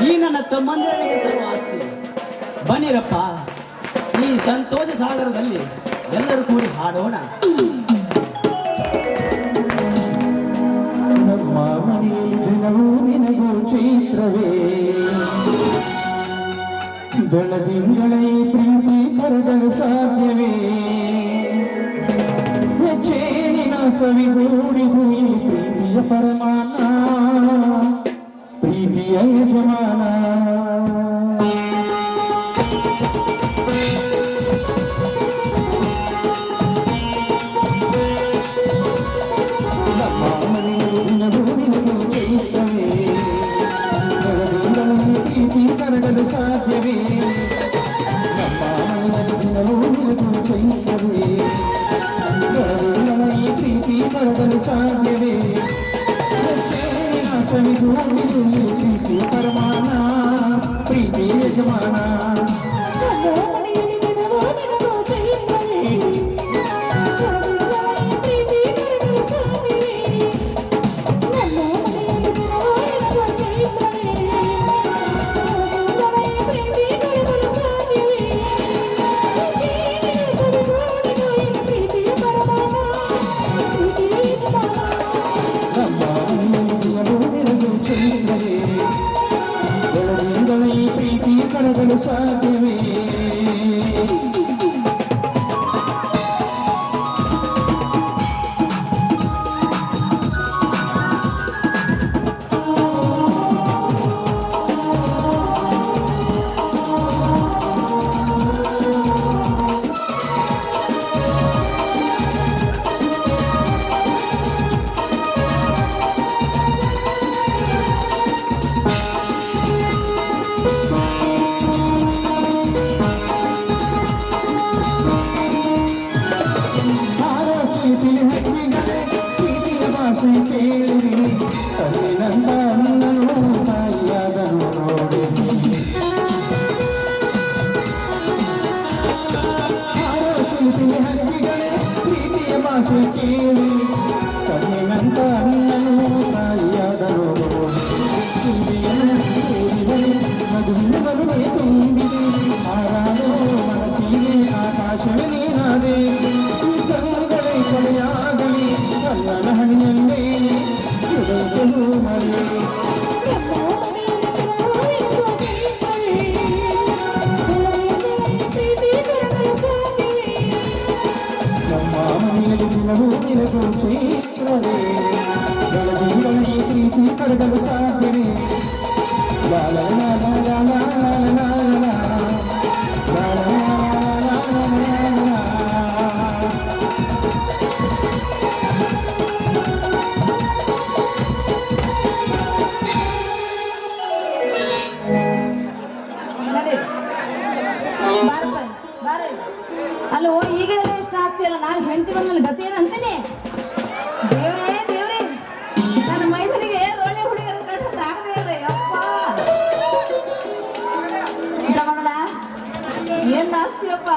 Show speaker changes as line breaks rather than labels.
ಈ ನನ್ನ ತಮ್ಮಂದಿರಿಗೆ ಸರ್ವ ಆಸ್ತಿ. ಬನ್ನಿರಪ್ಪ, ಈ ಸಂತೋಷ ಸಾಗರದಲ್ಲಿ ಎಲ್ಲರೂ ಕೂಡಿ ಹಾಡೋಣ.
ನಮ್ಮ ಮನೆಯಲ್ಲಿ ದಿನವೂ ನಿನಗೂ ಚೈತ್ರವೇ, ಬೆಳದಿಂಗಳೇ ಪ್ರೀತಿ ಕರೆದಲು ಸಾಧ್ಯವೇ, ಹೆಚ್ಚೇನಿನ ಸವಿಗೂಡಿದು ಈ ಪ್ರೀತಿಯ ಪರಮಾನ, ಪ್ರೀತಿಯ ಯಜಮಾನ. ಪ್ರೀತಿ ಕರಗಲು ಸಾಧ್ಯವೇ, ನಮ್ಮ ದಿನವೂ ನಿನಗೂ ಚೈತ್ರವೇ, ಈ ಪ್ರೀತಿ ಕರಗಲು ಸಾಧ್ಯವೇ, ಸವಿಗೂಡಿದು ಈ ಪ್ರೀತಿ ಪರಮಾನ, ಪ್ರೀತಿ ಯಜಮಾನ. ಪ್ರೀತಿ ಕರಗಲು ಸಾಧ್ಯವೇ. ಕೇಳಿರಿ ಕಲ್ಲಿನಂತ ಅನ್ನನು ತಾಯಿಯಾದನು ನೋಡಿರಿ, ಶಿಲ್ಪಿನಿ ಹಕ್ಕಿಗಳೇ ಪ್ರೀತಿಯ ಭಾಷೆ ಕೇಳಿ, ಕಲ್ಲಿನಂತ ಅನ್ನನು ತಾಯಿಯಾದನು ನೋಡಿರಿ, ಮದುವಿನ ಬರುವೆ ತುಂಬಿದೆ, ಹಾರಾಡೋ ಮನಸ್ಸಿಗೆ ಆಕಾಶವೇ ನೀನಾದೆ, ಕಣ್ಣುಗಳೇ ಕೊನೆಯಾಗಲಿ ಕಲ್ಲನ ಹಣಿಯಲ್ಲೇ ಹೃದಯಗಳು ಮರೆ. ನಮ್ಮ ಮನೆಯಲ್ಲಿ ದಿನವೂ ನಿನಗೂ ಚೈತ್ರವೇ, ಬೆಳದಿಂಗಳ ಈ ಪ್ರೀತಿ ಕರಗಲು ಸಾಧ್ಯವೇ. ಲಾಲ ಲಾಲ ಲಾಲ ಲಾಲ ಲಾಲ
ಅಲ್ಲೋ ಈಗ ಎಷ್ಟು ಆಸ್ತಿ ಅಲ್ಲ, ನಾನು ಹೆಂಡತಿ ಬಂದ್ಮೇಲೆ ಗತಿ ಏನಂತೀನಿ. ದೇವ್ರೇ ದೇವ್ರೇ, ನನ್ನ ಮೈದನಿಗೆ ರೋಣಿ ಹುಡುಗರು ಕಟ್ಟೋದು ಆಗದೆ ಇಲ್ಲ. ಯಪ್ಪ ಮಗಳ ಏನ್ ಆಸ್ತಿಯಪ್ಪ.